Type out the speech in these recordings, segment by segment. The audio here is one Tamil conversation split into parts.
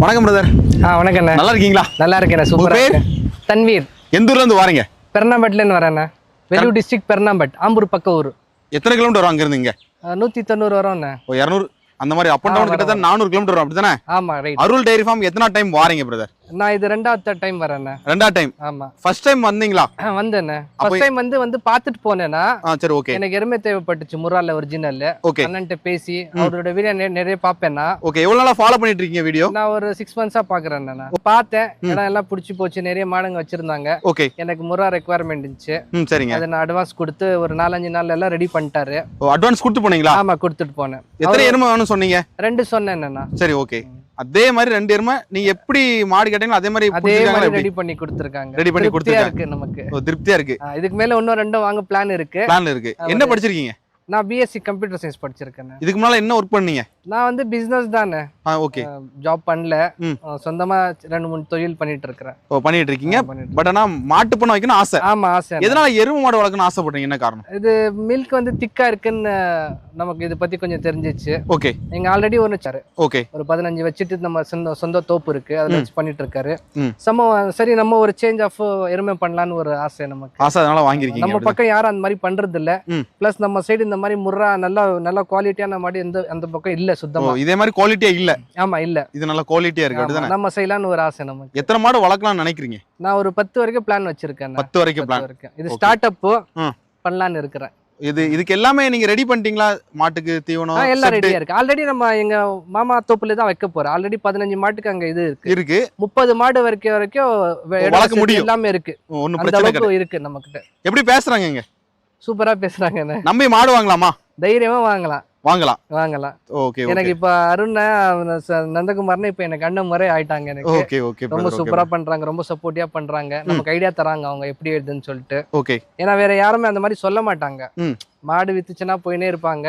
வணக்கம் பிரதர். வணக்கம் அண்ணா. நல்லா இருக்கீங்களா? நல்லா இருக்கேன். சூப்பரா இருக்கேன். தன்வீர். எந்த ஊர்ல இருந்து வாரீங்க? பெர்னாம்பட்ல இருந்து வரேண்ணா. வெல்லூர் டிஸ்ட்ரிக்ட் பெர்னாம்பட், ஆம்பூர் பக்க ஊர். எத்தனை கிலோமீட்டர் வரும் அங்க இருந்து இங்க? 190 வரோம்ண்ணா. 200 அந்த மாதிரி அப் அண்ட் டவுன் கிட்டத்தட்ட 400 கிலோமீட்டர் வரும் அப்படிதானே? ஆமா ரைட். அருள் டைரி ஃபார்ம் எத்தனை டைம் வாரீங்க பிரதர்? நான் இது ரெண்டாவது டைம் வரேண்ணா. ரெண்டாவது டைம். ஆமா. ஃபர்ஸ்ட் டைம் வந்தீங்களா? வந்தேண்ணே. ஃபர்ஸ்ட் டைம் வந்து பார்த்துட்டு போனேன்னா சரி ஓகே. எனக்கு எருமை தேவைப்பட்டுச்சு முரால ஒரிஜினல். ஓகே. அண்ணன்ட்ட பேசி அவரோட வீடியோ நிறைய பாப்பேன்னா. ஓகே. எவ்வளவு நாளா ஃபாலோ பண்ணிட்டு இருக்கீங்க வீடியோ? நான் ஒரு 6 மந்த்ஸா பாக்குறேன். நான் பார்த்தேன், இடம் எல்லாம் பிடிச்சி போச்சு, நிறைய மாடுங்க வச்சிருந்தாங்க. ஓகே. எனக்கு முரா ரெக்குவயர்மெண்ட் இருந்துச்சு. சரிங்க. அதை நான் அட்வான்ஸ் கொடுத்து ஒரு 4-5 நாள் எல்லாம் ரெடி பண்ணிட்டாரு. அட்வான்ஸ் கொடுத்து போனீங்களா? ஆமா, கொடுத்துட்டு போனேன். எத்தனை எருமை வேணும்னு சொன்னீங்க? 2 சொன்னேன். சரி ஓகே. அதே மாதிரி 2 எருமை நீங்க எப்படி மாடு கேட்டீங்களோ அதே மாதிரி ரெடி பண்ணி கொடுத்திருக்காங்க. ரெடி பண்ணி கொடுத்திருக்காங்க. இருக்கு நமக்கு. திருப்தியா இருக்கு. இதுக்கு மேல இன்னும் 2 வாங்க பிளான் இருக்கு. என்ன படிச்சிருக்கீங்க? நான் பிஎஸ்சி கம்ப்யூட்டர் சயின்ஸ் படிச்சிருக்கேன். இதுக்கு முன்னால என்ன ஒர்க் பண்ணீங்க? நான் வந்து பிசினஸ் தானே. ஓகே. ஜாப் பண்ணல, சொந்தமா 2-3 தொழில் பண்ணிட்டு இருக்கேன். பண்ணிட்டு இருக்கீங்க. பட் ஆனா மாட்டு பண்ண வைக்கணும் ஆசை. ஆமா, ஆசை. எதனால எருமை மாடு வளர்க்கணும் ஆசைப்படுறீங்க? என்ன காரணம்? இது மில்க் வந்து திக்கா இருக்குன்னு நமக்கு இத பத்தி கொஞ்சம் தெரிஞ்சிச்சு. ஓகே. எங்க ஆல்ரெடி ஒன்னு ஓகே. ஒரு 15 வச்சுட்டு நம்ம சொந்த தோப்பு இருக்கு, அதுல வச்சு பண்ணிட்டு இருக்காரு. சரி நம்ம ஒரு சேஞ்ச் ஆஃப் எருமை பண்ணலாம்னு ஒரு ஆசை நமக்கு. ஆசை, அதனால வாங்கிருக்கீங்க. நம்ம பக்கம் யாரும் அந்த மாதிரி பண்றது இல்ல. பிளஸ் நம்ம சைடு இந்த மாதிரி முர்ரா நல்ல குவாலிட்டியான மாடு அந்த பக்கம் இல்ல சுத்தமா. இதே மாதிரி குவாலிட்டியா இல்ல. ஆமா இல்ல. இது நல்ல குவாலிட்டியா இருக்கு அப்படிதானே? நம்ம செய்யலாம்னு ஒரு ஆசை நமக்கு. எத்தனை மாடு வளர்க்கலாம்னு நினைக்கிறீங்க? நான் ஒரு 10 வரைக்கும் பிளான் வச்சிருக்கேன். 10 வரைக்கும் பிளான். இது ஸ்டார்ட் அப் பண்ணலாம்னு இருக்கிறேன். இதுக்கு எல்லாமே நீங்க ரெடி பண்ணிட்டீங்களா? மாட்டுக்கு தீவனம் எல்லாம் ரெடியா இருக்கு. ஆல்ரெடி நம்ம எங்க மாமா தோப்புல தான் வைக்க போறோம். ஆல்ரெடி 15 மாட்டுக்கு அங்க இது இருக்கு. 30 மாடு வரைக்கும் வளர்க்க முடியும். எல்லாமே இருக்கு. ஒண்ணும் பிரச்சனை இல்ல. இருக்கு நம்ம கிட்ட. எப்படி பேசுறாங்க இங்க? சூப்பரா பேசுறாங்க. நம்பி மாடு வாங்கலாமா? தைரியமா வாங்கலாம். ஓகே. எனக்கு இப்ப அருண் நந்தகுமார்னு இப்ப எனக்கு அண்ணன் முறை ஆயிட்டாங்க. எனக்கு ரொம்ப சூப்பரா பண்றாங்க, ரொம்ப சப்போர்ட்டிவா பண்றாங்க. நமக்கு ஐடியா தராங்க அவங்க எப்படி எழுதுன்னு சொல்லிட்டு. ஓகே. ஏன்னா வேற யாருமே அந்த மாதிரி சொல்ல மாட்டாங்க. மாடு வித்துச்சுன்னா போயினே இருப்பாங்க.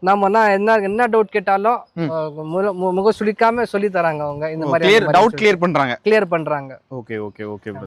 நம்ம என்ன டவுட் கேட்டாலும் முக சுளிக்காம சொல்லி தராங்க அவங்க. இந்த மாதிரி டவுட் கிளியர் பண்றாங்க. ஓகே.